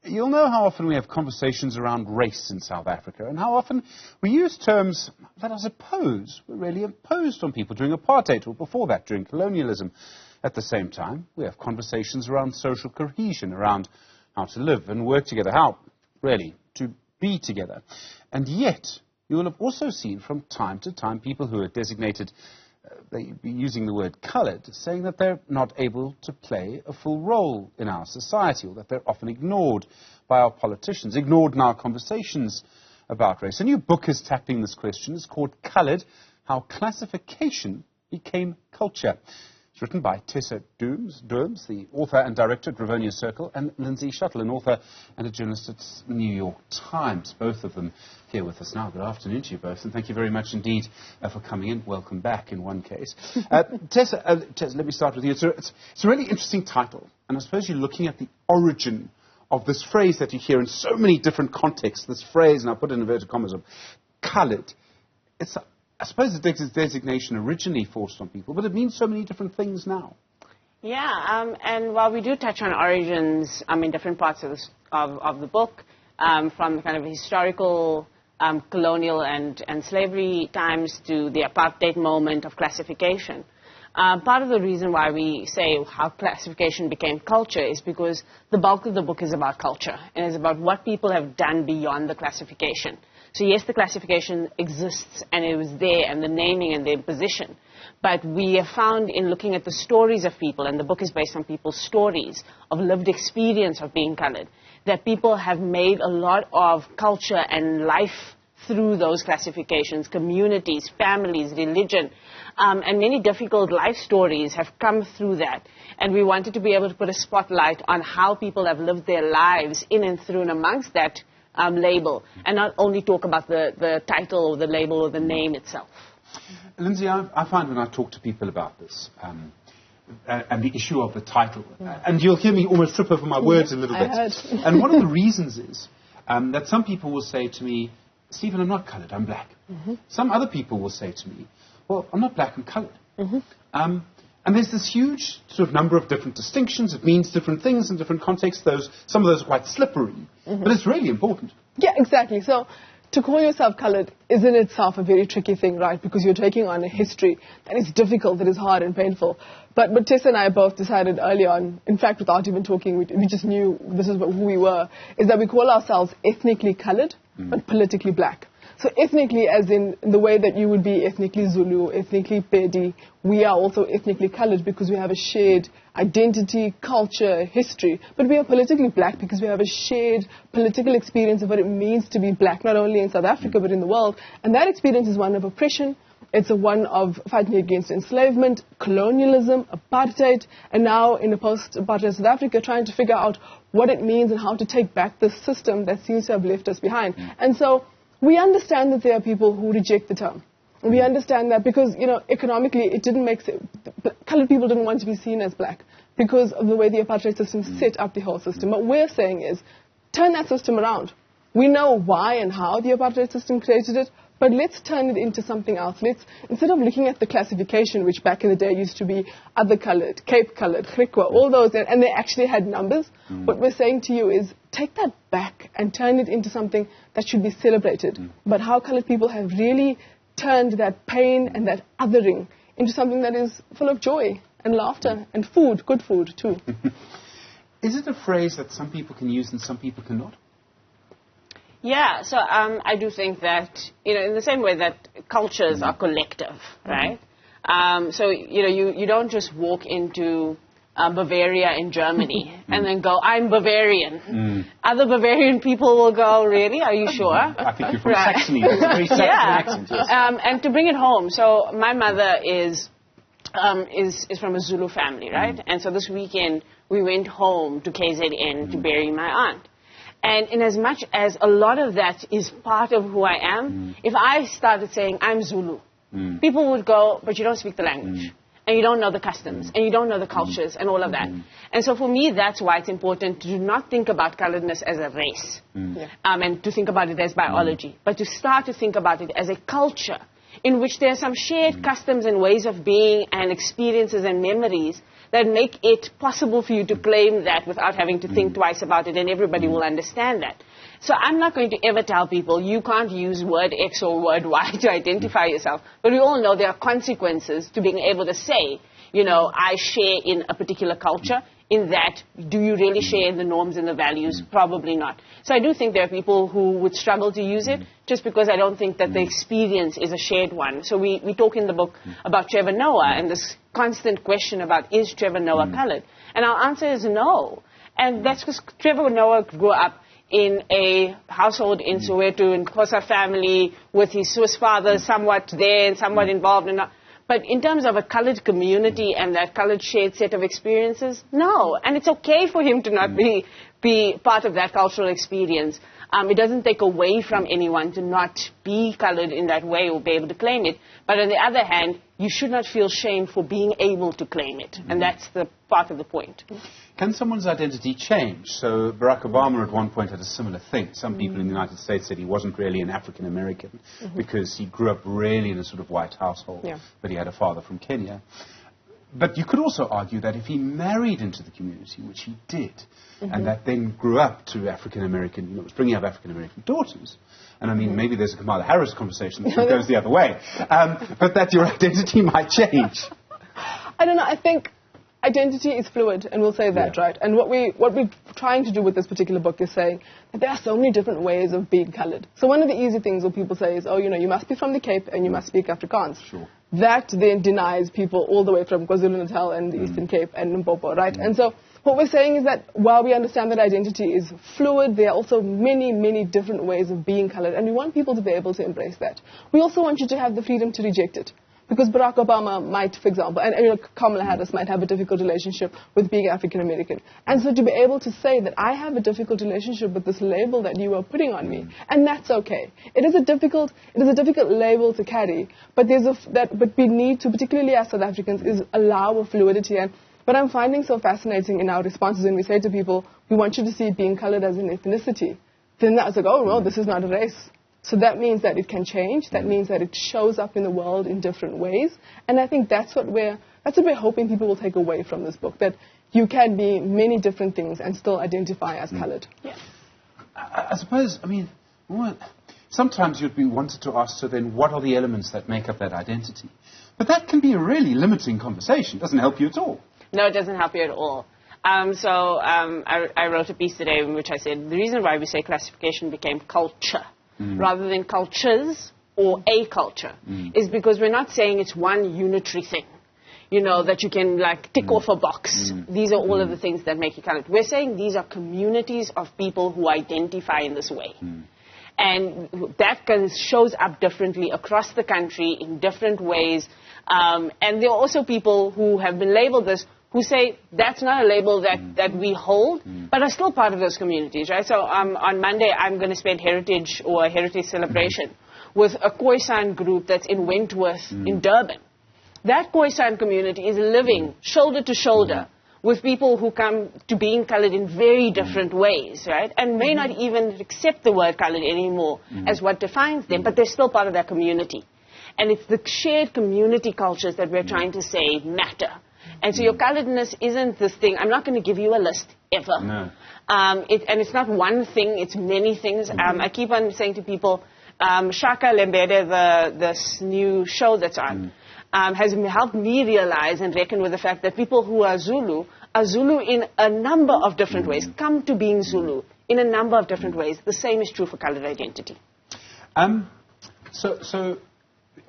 You'll know how often we have conversations around race in South Africa and how often we use terms that I suppose were really imposed on people during apartheid or before that, during colonialism. At the same time, we have conversations around social cohesion, around how to live and work together, how, really, to be together. And yet, you will have also seen from time to time people who are designated, they be using the word coloured, saying that they're not able to play a full role in our society, or that they're often ignored by our politicians, ignored in our conversations about race. A new book is tackling this question. It's called Coloured: How Classification Became Culture. It's written by Tessa Dooms, the author and director at Rivonia Circle, and Lynsey Chutel, an author and a journalist at New York Times, both of them here with us now. Good afternoon to you both, and thank you very much indeed for coming in. Welcome back in one case. Tessa, let me start with you. It's a really interesting title, and I suppose you're looking at the origin of this phrase that you hear in so many different contexts, this phrase, and I put in inverted commas, of coloured. I suppose the designation originally forced on people, but it means so many different things now. Yeah, and while we do touch on origins in different parts of the book, from kind of historical colonial and slavery times to the apartheid moment of classification, part of the reason why we say how classification became culture is because the bulk of the book is about culture, and it's about what people have done beyond the classification. So yes, the classification exists, and it was there, and the naming and the imposition. But we have found in looking at the stories of people, and the book is based on people's stories of lived experience of being coloured, that people have made a lot of culture and life through those classifications, communities, families, religion, and many difficult life stories have come through that. And we wanted to be able to put a spotlight on how people have lived their lives in and through and amongst that label, and not only talk about the title or the label or the name itself. Lynsey, I find when I talk to people about this, and the issue of the title, and you'll hear me almost trip over my words a little bit, and one of the reasons is that some people will say to me, Stephen, I'm not coloured, I'm black. Some other people will say to me, well, I'm not black, I'm coloured. And there's this huge sort of number of different distinctions. It means different things in different contexts. Some of those are quite slippery, but it's really important. Yeah, exactly. So to call yourself coloured is in itself a very tricky thing, right? Because you're taking on a history that is difficult, that is hard and painful. But Tessa and I both decided early on, in fact, without even talking, we just knew this is who we were, is that we call ourselves ethnically coloured, but politically black. So ethnically, as in the way that you would be ethnically Zulu, ethnically Pedi, we are also ethnically coloured because we have a shared identity, culture, history. But we are politically black because we have a shared political experience of what it means to be black, not only in South Africa but in the world. And that experience is one of oppression. It's one of fighting against enslavement, colonialism, apartheid, and now in a post-apartheid South Africa trying to figure out what it means and how to take back the system that seems to have left us behind. And so we understand that there are people who reject the term. We understand that because, economically it didn't make sense. Coloured people didn't want to be seen as black because of the way the apartheid system set up the whole system. What we're saying is, turn that system around. We know why and how the apartheid system created it, but let's turn it into something else. Instead of looking at the classification, which back in the day used to be other coloured, Cape coloured, Griqua, all those, and they actually had numbers. What we're saying to you is, take that back and turn it into something that should be celebrated. But how coloured people have really turned that pain and that othering into something that is full of joy and laughter and food, good food too. Is it a phrase that some people can use and some people cannot? Yeah, so I do think that, in the same way that cultures are collective, right? So, you don't just walk into Bavaria in Germany and then go, I'm Bavarian. Other Bavarian people will go, really? Are you sure? I think you're from Saxony. It's a very Saxon accent, yes. And to bring it home, so my mother is from a Zulu family, right? And so this weekend we went home to KZN to bury my aunt. And in as much as a lot of that is part of who I am, if I started saying I'm Zulu, people would go, but you don't speak the language. And you don't know the customs, and you don't know the cultures, and all of that. And so for me, that's why it's important to not think about coloredness as a race, and to think about it as biology, but to start to think about it as a culture in which there are some shared customs and ways of being and experiences and memories that make it possible for you to claim that without having to think twice about it, and everybody will understand that. So I'm not going to ever tell people you can't use word X or word Y to identify yourself, but we all know there are consequences to being able to say, you know, I share in a particular culture. In that, do you really share in the norms and the values? Probably not. So I do think there are people who would struggle to use it just because I don't think that the experience is a shared one. So we talk in the book about Trevor Noah and this constant question about, is Trevor Noah colored? And our answer is no. And that's because Trevor Noah grew up in a household in Soweto, in Xhosa family, with his Swiss father somewhat there and somewhat involved. But in terms of a colored community and that colored shared set of experiences, no. And it's okay for him to not be part of that cultural experience. It doesn't take away from anyone to not be colored in that way or be able to claim it. But on the other hand, you should not feel shame for being able to claim it. And that's the part of the point. Can someone's identity change? So Barack Obama at one point had a similar thing. Some people in the United States said he wasn't really an African American because he grew up really in a sort of white household, but he had a father from Kenya. But you could also argue that if he married into the community, which he did, and that then grew up to African American, was bringing up African American daughters, and I mean, maybe there's a Kamala Harris conversation that goes the other way, but that your identity might change. I don't know. I think identity is fluid, and we'll say that, right? And what we're trying to do with this particular book is saying that there are so many different ways of being colored. So one of the easy things that people say is, oh, you know, you must be from the Cape and you must speak Afrikaans. Sure. That then denies people all the way from KwaZulu-Natal and the Eastern Cape and Limpopo, right? And so what we're saying is that while we understand that identity is fluid, there are also many, many different ways of being colored, and we want people to be able to embrace that. We also want you to have the freedom to reject it. Because Barack Obama might, for example, and Kamala Harris might have a difficult relationship with being African American. And so to be able to say that I have a difficult relationship with this label that you are putting on me, and that's okay. It is a difficult label to carry, but but we need to, particularly as South Africans, is allow a fluidity. And what I'm finding so fascinating in our responses when we say to people, we want you to see being colored as an ethnicity, then that's like, oh no, this is not a race. So that means that it can change. That means that it shows up in the world in different ways. And I think that's what we're hoping people will take away from this book, that you can be many different things and still identify as colored. Yeah. I suppose, I mean, sometimes you'd be wanted to ask, so then what are the elements that make up that identity? But that can be a really limiting conversation. It doesn't help you at all. No, it doesn't help you at all. I wrote a piece today in which I said the reason why we say classification became culture rather than cultures or a culture is because we're not saying it's one unitary thing, you know, that you can like tick off a box. These are all of the things that make you colored. We're saying these are communities of people who identify in this way. And that shows up differently across the country in different ways. And there are also people who have been labeled this who say that's not a label that we hold, but are still part of those communities, right? So on Monday, I'm going to spend heritage celebration with a Khoisan group that's in Wentworth in Durban. That Khoisan community is living shoulder to shoulder with people who come to being colored in very different ways, right? And may not even accept the word colored anymore as what defines them, but they're still part of that community. And it's the shared community cultures that we're trying to say matter. And so your coloredness isn't this thing. I'm not going to give you a list, ever. No. And it's not one thing, it's many things. I keep on saying to people, Shaka Lembede, this new show that's on, has helped me realize and reckon with the fact that people who are Zulu in a number of different ways, come to being Zulu in a number of different ways. The same is true for colored identity. So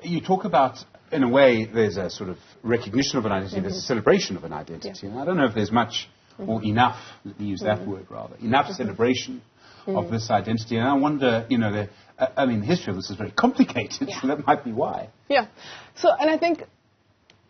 you talk about, in a way, there's a sort of recognition of an identity, there's a celebration of an identity. And I don't know if there's much or enough, let me use that word rather, enough celebration of this identity. And I wonder, you know, the history of this is very complicated, so that might be why. Yeah. So, and I think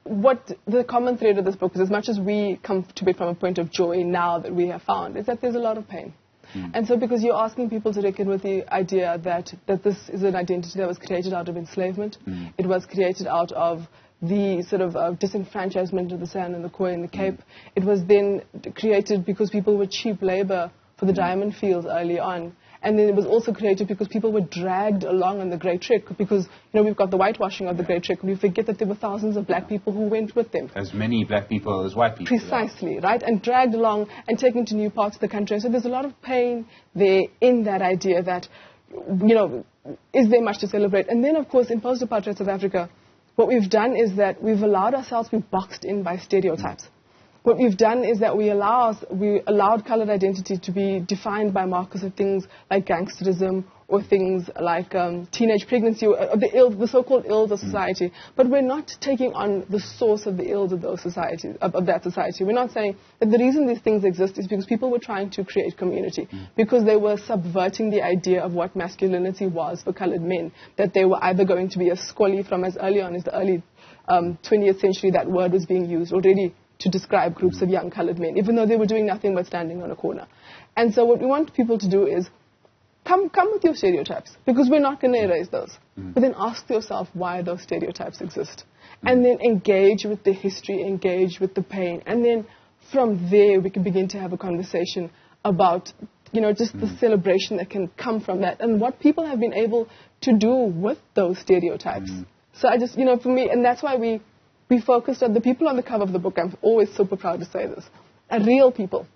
what the common thread of this book is, as much as we come to it from a point of joy now that we have found, is that there's a lot of pain. And so because you're asking people to reckon with the idea that this is an identity that was created out of enslavement, it was created out of the sort of disenfranchisement of the San and the Khoi and the Cape. It was then created because people were cheap labor for the diamond fields early on. And then it was also created because people were dragged along on the Great Trek, because, we've got the whitewashing of the Great Trek, and we forget that there were thousands of black people who went with them. As many black people as white people. Precisely, right? And dragged along and taken to new parts of the country. So there's a lot of pain there in that idea that, is there much to celebrate? And then, of course, in post-apartheid South Africa, what we've done is that we've allowed ourselves to be boxed in by stereotypes. What we've done is that we allowed colored identity to be defined by markers of things like gangsterism or things like teenage pregnancy, or the so-called ills of society. But we're not taking on the source of the ills of those societies, of that society. We're not saying that the reason these things exist is because people were trying to create community, because they were subverting the idea of what masculinity was for colored men, that they were either going to be a squally from as early on as the early 20th century. That word was being used already to describe groups of young colored men, even though they were doing nothing but standing on a corner. And so what we want people to do is come with your stereotypes, because we're not going to erase those. But then ask yourself why those stereotypes exist. And then engage with the history, engage with the pain. And then from there, we can begin to have a conversation about, just the celebration that can come from that and what people have been able to do with those stereotypes. So I just, for me, and that's why we focused on the people on the cover of the book. I'm always super proud to say this, are real people.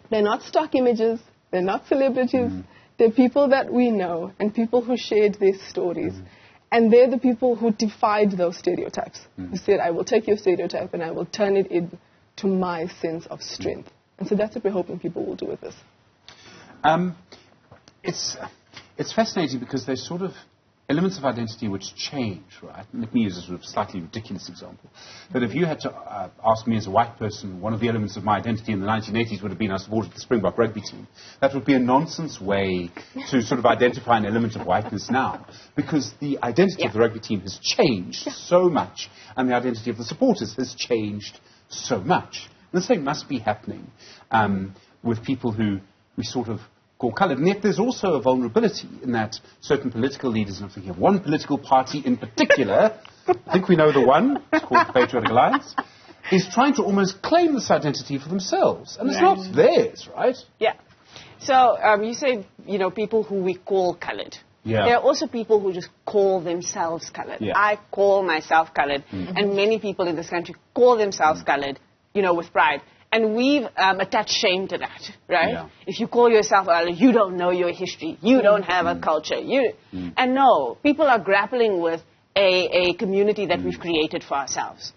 They're not stock images. They're not celebrities. They're people that we know and people who shared their stories. And they're the people who defied those stereotypes, who said, I will take your stereotype and I will turn it into my sense of strength. And so that's what we're hoping people will do with this. It's fascinating because there's sort of elements of identity which change, right? Let me use a sort of slightly ridiculous example. That if you had to ask me as a white person, one of the elements of my identity in the 1980s would have been I supported the Springbok rugby team. That would be a nonsense way to sort of identify an element of whiteness now, because the identity of the rugby team has changed so much, and the identity of the supporters has changed so much. And the same must be happening with people who we sort of call coloured. And yet there's also a vulnerability in that certain political leaders, and I'm thinking of one political party in particular, I think we know the one, it's called the Patriotic Alliance, is trying to almost claim this identity for themselves. And it's not theirs, right? Yeah. So you say, people who we call coloured. Yeah. There are also people who just call themselves coloured. Yeah. I call myself coloured, and many people in this country call themselves coloured, with pride. And we've attached shame to that, right? Yeah. If you call yourself coloured, you don't know your history. You don't have a culture. And no, people are grappling with a community that we've created for ourselves.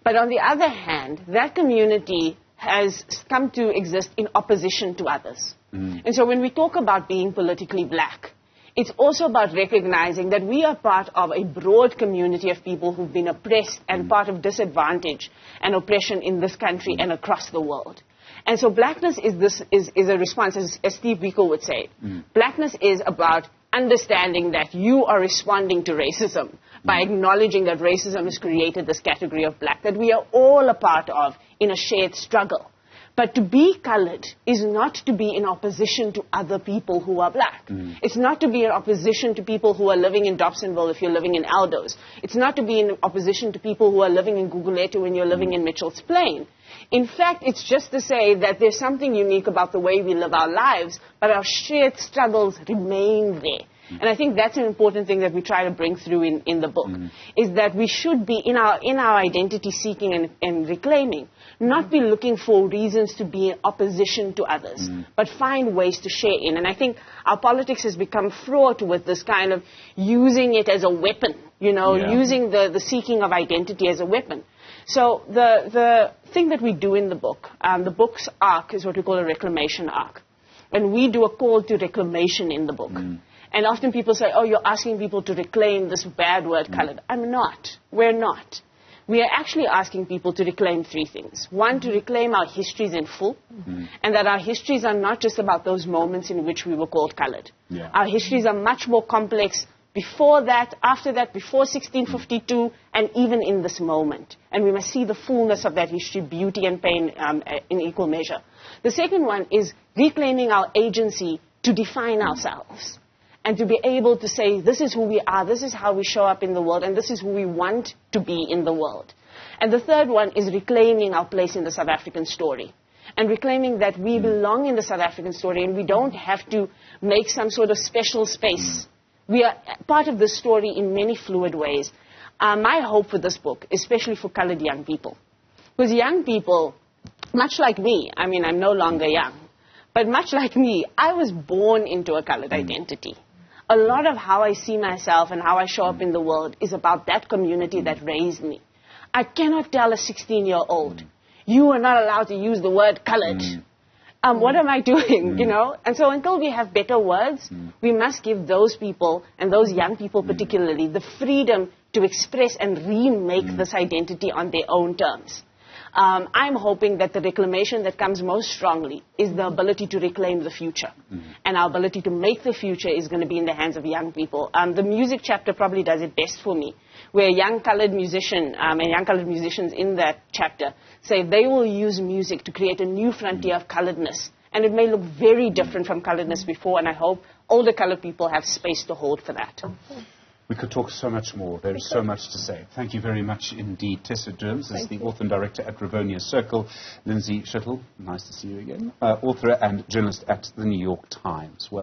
But on the other hand, that community has come to exist in opposition to others. And so when we talk about being politically black, it's also about recognizing that we are part of a broad community of people who've been oppressed and part of disadvantage and oppression in this country and across the world. And so blackness is a response, as Steve Biko would say. Blackness is about understanding that you are responding to racism by acknowledging that racism has created this category of black, that we are all a part of in a shared struggle. But to be coloured is not to be in opposition to other people who are black. It's not to be in opposition to people who are living in Dobsonville if you're living in Aldos. It's not to be in opposition to people who are living in Gugulethu when you're living in Mitchell's Plain. In fact, it's just to say that there's something unique about the way we live our lives, but our shared struggles remain there. And I think that's an important thing that we try to bring through in the book, is that we should be, in our identity seeking and reclaiming, not be looking for reasons to be in opposition to others, but find ways to share in. And I think our politics has become fraught with this kind of using it as a weapon, using the seeking of identity as a weapon. So the thing that we do in the book's arc is what we call a reclamation arc. And we do a call to reclamation in the book. And often people say, oh, you're asking people to reclaim this bad word, coloured. I'm not. We're not. We are actually asking people to reclaim three things. One, to reclaim our histories in full, and that our histories are not just about those moments in which we were called coloured. Yeah. Our histories are much more complex before that, after that, before 1652, and even in this moment. And we must see the fullness of that history, beauty and pain in equal measure. The second one is reclaiming our agency to define ourselves. And to be able to say, this is who we are, this is how we show up in the world, and this is who we want to be in the world. And the third one is reclaiming our place in the South African story. and reclaiming that we belong in the South African story and we don't have to make some sort of special space. We are part of the story in many fluid ways. My hope for this book, especially for colored young people, because young people, much like me, I mean, I'm no longer young, but much like me, I was born into a colored identity. A lot of how I see myself and how I show up in the world is about that community that raised me. I cannot tell a 16-year-old, you are not allowed to use the word colored. What am I doing, you know? And so until we have better words, we must give those people, and those young people particularly, the freedom to express and remake this identity on their own terms. I'm hoping that the reclamation that comes most strongly is the ability to reclaim the future. And our ability to make the future is going to be in the hands of young people. The music chapter probably does it best for me, where a young colored musician and young colored musicians in that chapter say they will use music to create a new frontier of coloredness. And it may look very different from coloredness before, and I hope older colored people have space to hold for that. We could talk so much more. There is so much to say. Thank you very much indeed. Tessa Dooms is the author and director at Rivonia Circle. Lynsey Chutel, nice to see you again. Author and journalist at the New York Times. Well